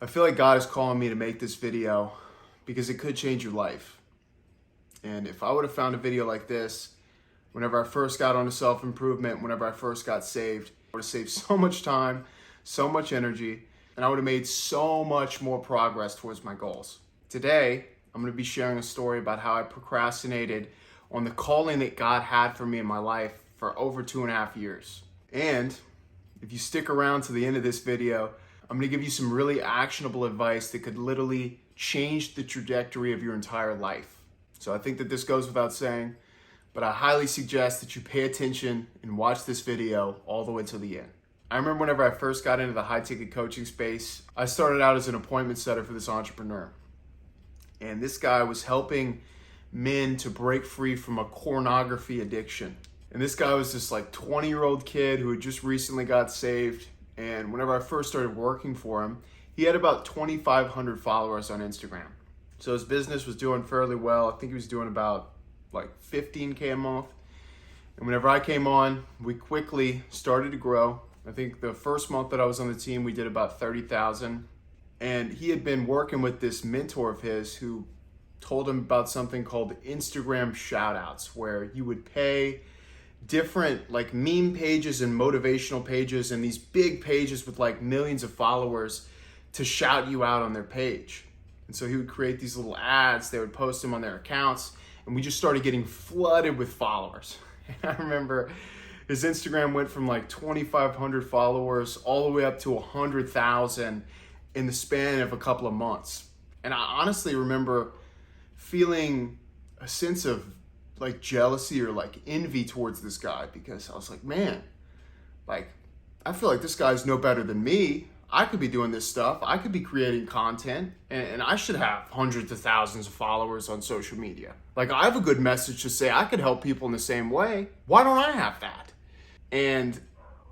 I feel like God is calling me to make this video because it could change your life. And if I would have found a video like this, whenever I first got onto self-improvement, whenever I first got saved, I would have saved so much time, so much energy, and I would have made so much more progress towards my goals. Today, I'm going to be sharing a story about how I procrastinated on the calling that God had for me in my life for over 2.5 years. And if you stick around to the end of this video, I'm going to give you some really actionable advice that could literally change the trajectory of your entire life. So I think that this goes without saying, but I highly suggest that you pay attention and watch this video all the way to the end. I remember whenever I first got into the high-ticket coaching space, I started out as an appointment setter for this entrepreneur. And this guy was helping men to break free from a pornography addiction. And this guy was this 20-year-old kid who had just recently got saved. And whenever I first started working for him, he had about 2,500 followers on Instagram. So his business was doing fairly well. I think he was doing about 15K a month. And whenever I came on, we quickly started to grow. I think the first month that I was on the team, we did about 30,000. And he had been working with this mentor of his who told him about something called Instagram shoutouts, where you would pay different meme pages and motivational pages and these big pages with millions of followers to shout you out on their page. And so he would create these little ads, they would post them on their accounts, and we just started getting flooded with followers. And I remember his Instagram went from 2,500 followers all the way up to 100,000 in the span of a couple of months. And I honestly remember feeling a sense of jealousy or envy towards this guy, because I was man, I feel like this guy's no better than me. I could be doing this stuff. I could be creating content, and I should have hundreds of thousands of followers on social media. I have a good message to say. I could help people in the same way. Why don't I have that? And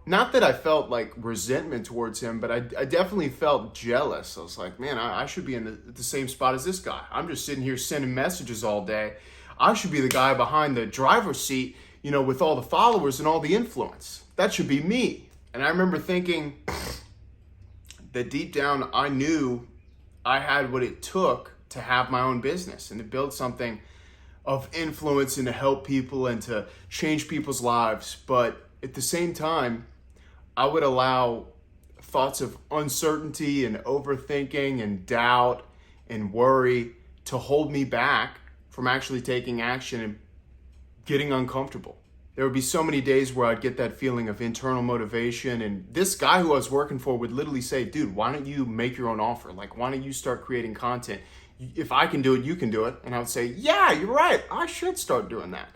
not that I felt resentment towards him, but I definitely felt jealous. I was man, I should be in the same spot as this guy. I'm just sitting here sending messages all day. I should be the guy behind the driver's seat, with all the followers and all the influence. That should be me. And I remember thinking that deep down, I knew I had what it took to have my own business and to build something of influence and to help people and to change people's lives. But at the same time, I would allow thoughts of uncertainty and overthinking and doubt and worry to hold me back from actually taking action and getting uncomfortable. There would be so many days where I'd get that feeling of internal motivation, and this guy who I was working for would literally say, dude, why don't you make your own offer? Why don't you start creating content? If I can do it, you can do it. And I would say, yeah, you're right. I should start doing that.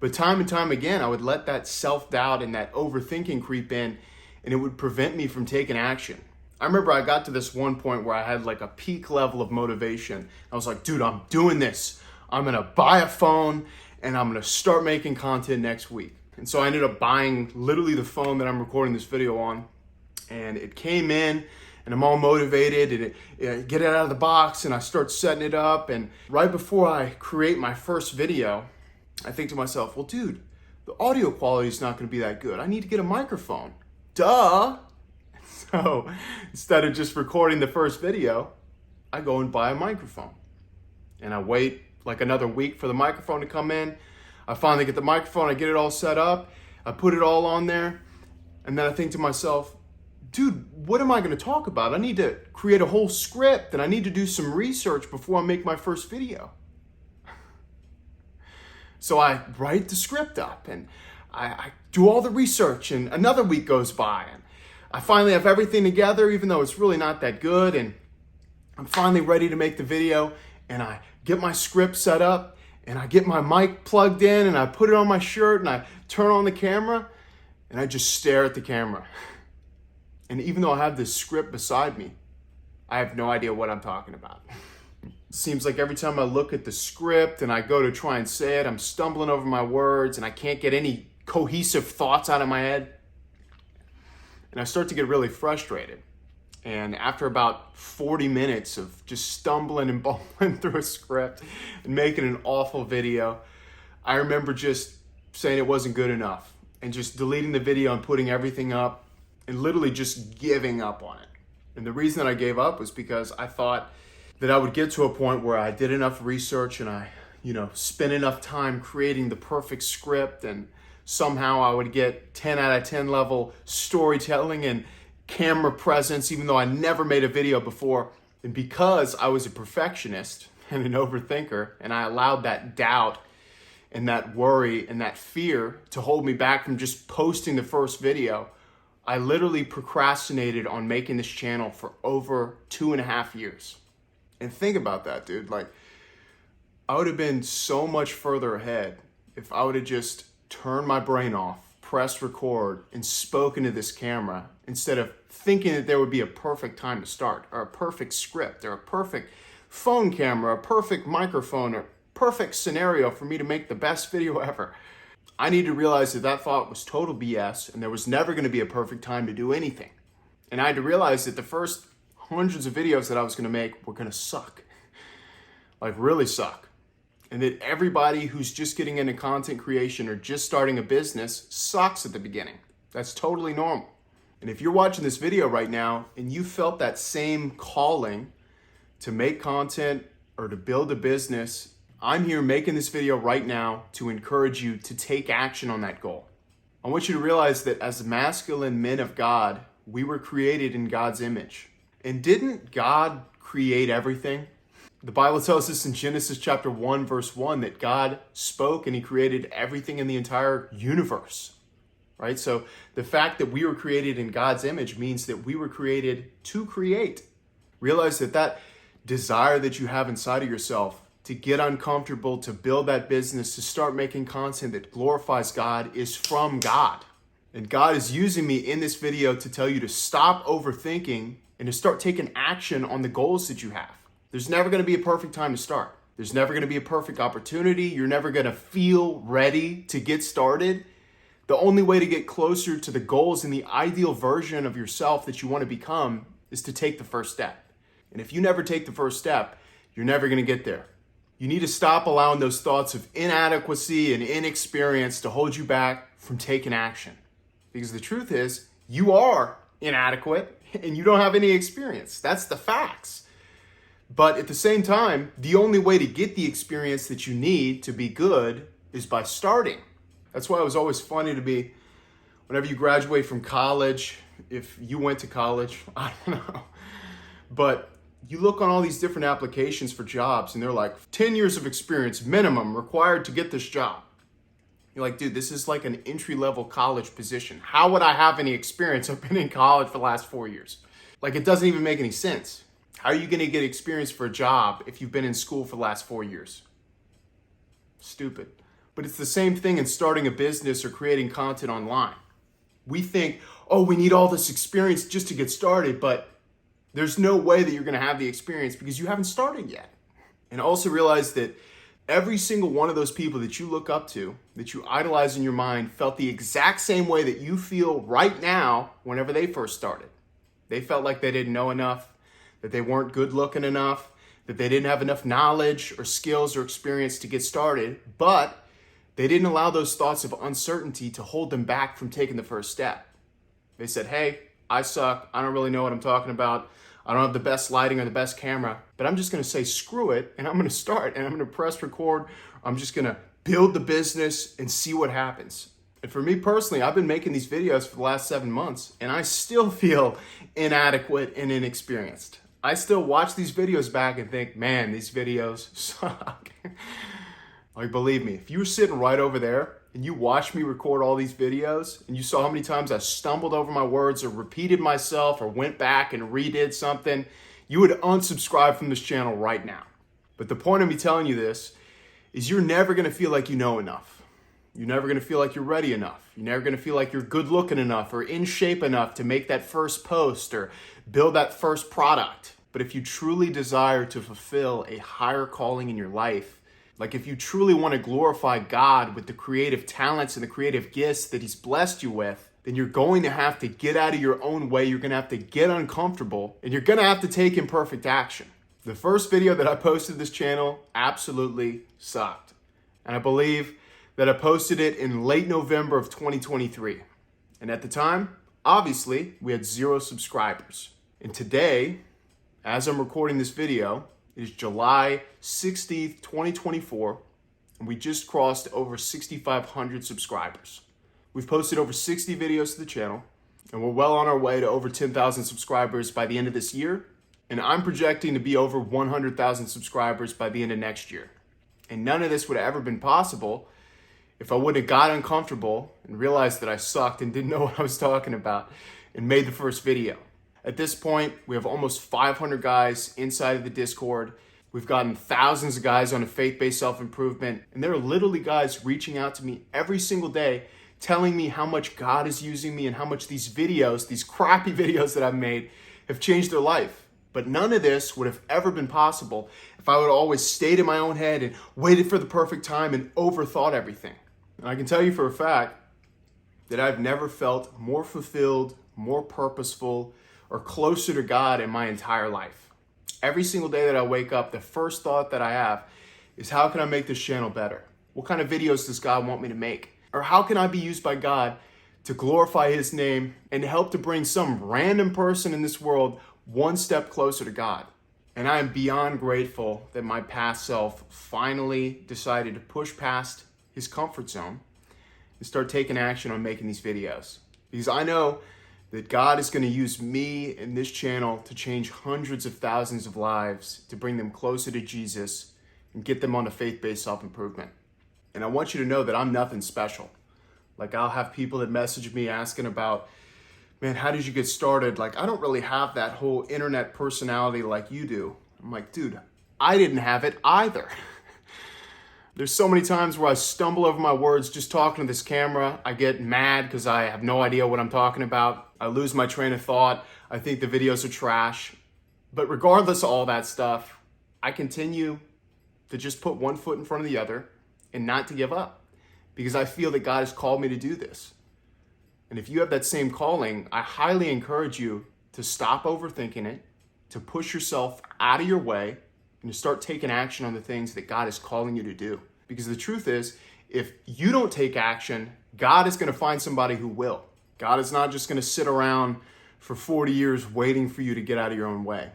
But time and time again, I would let that self-doubt and that overthinking creep in, and it would prevent me from taking action. I remember I got to this one point where I had a peak level of motivation. I was dude, I'm doing this. I'm going to buy a phone and I'm going to start making content next week. And so I ended up buying literally the phone that I'm recording this video on. And it came in and I'm all motivated and get it out of the box and I start setting it up. And right before I create my first video, I think to myself, well, dude, the audio quality is not going to be that good. I need to get a microphone. Duh. So instead of just recording the first video, I go and buy a microphone. And I wait another week for the microphone to come in. I finally get the microphone, I get it all set up, I put it all on there, and then I think to myself, dude, what am I going to talk about? I need to create a whole script, and I need to do some research before I make my first video. So I write the script up, and I do all the research, and another week goes by, and I finally have everything together, even though it's really not that good, and I'm finally ready to make the video, and I get my script set up, and I get my mic plugged in, and I put it on my shirt, and I turn on the camera, and I just stare at the camera. And even though I have this script beside me, I have no idea what I'm talking about. It seems like every time I look at the script and I go to try and say it, I'm stumbling over my words, and I can't get any cohesive thoughts out of my head. And I start to get really frustrated. And after about 40 minutes of just stumbling and bumbling through a script and making an awful video, I remember just saying it wasn't good enough and just deleting the video and putting everything up and literally just giving up on it. And the reason I gave up was because I thought that I would get to a point where I did enough research and I, spent enough time creating the perfect script, and somehow I would get 10 out of 10 level storytelling and camera presence, even though I never made a video before. And because I was a perfectionist and an overthinker, and I allowed that doubt and that worry and that fear to hold me back from just posting the first video, I literally procrastinated on making this channel for over 2.5 years. And think about that, dude. Like, I would have been so much further ahead if I would have just turned my brain off, pressed record, and spoken to this camera instead of thinking that there would be a perfect time to start, or a perfect script, or a perfect phone camera, a perfect microphone, or perfect scenario for me to make the best video ever. I need to realize that that thought was total BS, and there was never going to be a perfect time to do anything. And I had to realize that the first hundreds of videos that I was going to make were going to suck. Like, really suck. And that everybody who's just getting into content creation or just starting a business sucks at the beginning. That's totally normal. And if you're watching this video right now and you felt that same calling to make content or to build a business, I'm here making this video right now to encourage you to take action on that goal. I want you to realize that as masculine men of God, we were created in God's image. And didn't God create everything? The Bible tells us in Genesis chapter 1, verse 1, that God spoke and he created everything in the entire universe, right? So the fact that we were created in God's image means that we were created to create. Realize that that desire that you have inside of yourself to get uncomfortable, to build that business, to start making content that glorifies God is from God. And God is using me in this video to tell you to stop overthinking and to start taking action on the goals that you have. There's never going to be a perfect time to start. There's never going to be a perfect opportunity. You're never going to feel ready to get started. The only way to get closer to the goals and the ideal version of yourself that you want to become is to take the first step. And if you never take the first step, you're never going to get there. You need to stop allowing those thoughts of inadequacy and inexperience to hold you back from taking action. Because the truth is, you are inadequate and you don't have any experience. That's the facts. But at the same time, the only way to get the experience that you need to be good is by starting. That's why it was always funny to me whenever you graduate from college, if you went to college, I don't know. But you look on all these different applications for jobs and they're like 10 years of experience minimum required to get this job. You're like, dude, this is like an entry-level college position. How would I have any experience? I've been in college for the last 4 years. Like, it doesn't even make any sense. How are you going to get experience for a job if you've been in school for the last 4 years? Stupid. But it's the same thing in starting a business or creating content online. We think, oh, we need all this experience just to get started, but there's no way that you're going to have the experience because you haven't started yet. And also realize that every single one of those people that you look up to, that you idolize in your mind, felt the exact same way that you feel right now whenever they first started. They felt like they didn't know enough, that they weren't good looking enough, that they didn't have enough knowledge or skills or experience to get started, but they didn't allow those thoughts of uncertainty to hold them back from taking the first step. They said, hey, I suck. I don't really know what I'm talking about. I don't have the best lighting or the best camera, but I'm just going to say screw it and I'm going to start and I'm going to press record. I'm just going to build the business and see what happens. And for me personally, I've been making these videos for the last 7 months and I still feel inadequate and inexperienced. I still watch these videos back and think, man, these videos suck. Like, believe me, if you were sitting right over there and you watched me record all these videos and you saw how many times I stumbled over my words or repeated myself or went back and redid something, you would unsubscribe from this channel right now. But the point of me telling you this is you're never going to feel like you know enough. You're never going to feel like you're ready enough. You're never going to feel like you're good looking enough or in shape enough to make that first post or build that first product. But if you truly desire to fulfill a higher calling in your life, like if you truly want to glorify God with the creative talents and the creative gifts that He's blessed you with, then you're going to have to get out of your own way. You're going to have to get uncomfortable and you're going to have to take imperfect action. The first video that I posted to this channel absolutely sucked. And I believe that I posted it in late November of 2023. And at the time, obviously, we had 0 subscribers. And today, as I'm recording this video, it is July 16th, 2024, and we just crossed over 6,500 subscribers. We've posted over 60 videos to the channel, and we're well on our way to over 10,000 subscribers by the end of this year, and I'm projecting to be over 100,000 subscribers by the end of next year. And none of this would have ever been possible if I wouldn't have got uncomfortable and realized that I sucked and didn't know what I was talking about and made the first video. At this point, we have almost 500 guys inside of the Discord. We've gotten thousands of guys on a faith-based self-improvement, and there are literally guys reaching out to me every single day telling me how much God is using me and how much these videos, these crappy videos that I've made, have changed their life. But none of this would have ever been possible if I would have always stayed in my own head and waited for the perfect time and overthought everything. And I can tell you for a fact that I've never felt more fulfilled, more purposeful, or closer to God in my entire life. Every single day that I wake up, the first thought that I have is, how can I make this channel better? What kind of videos does God want me to make? Or how can I be used by God to glorify His name and help to bring some random person in this world one step closer to God? And I am beyond grateful that my past self finally decided to push past his comfort zone and start taking action on making these videos. Because I know that God is going to use me and this channel to change hundreds of thousands of lives, to bring them closer to Jesus and get them on a faith-based self-improvement. And I want you to know that I'm nothing special. Like, I'll have people that message me asking about, man, how did you get started? Like, I don't really have that whole internet personality like you do. I'm like, dude, I didn't have it either. There's so many times where I stumble over my words just talking to this camera. I get mad because I have no idea what I'm talking about. I lose my train of thought. I think the videos are trash. But regardless of all that stuff, I continue to just put one foot in front of the other and not to give up, because I feel that God has called me to do this. And if you have that same calling, I highly encourage you to stop overthinking it, to push yourself out of your way, and to start taking action on the things that God is calling you to do. Because the truth is, if you don't take action, God is going to find somebody who will. God is not just going to sit around for 40 years waiting for you to get out of your own way.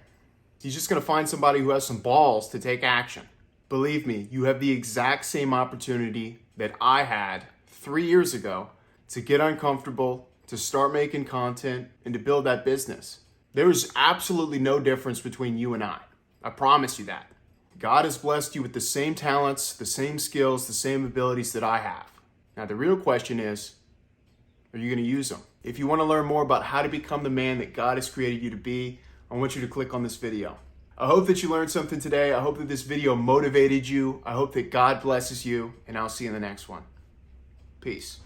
He's just going to find somebody who has some balls to take action. Believe me, you have the exact same opportunity that I had 3 years ago to get uncomfortable, to start making content, and to build that business. There is absolutely no difference between you and I. I promise you that. God has blessed you with the same talents, the same skills, the same abilities that I have. Now, the real question is, are you going to use them? If you want to learn more about how to become the man that God has created you to be, I want you to click on this video. I hope that you learned something today. I hope that this video motivated you. I hope that God blesses you, and I'll see you in the next one. Peace.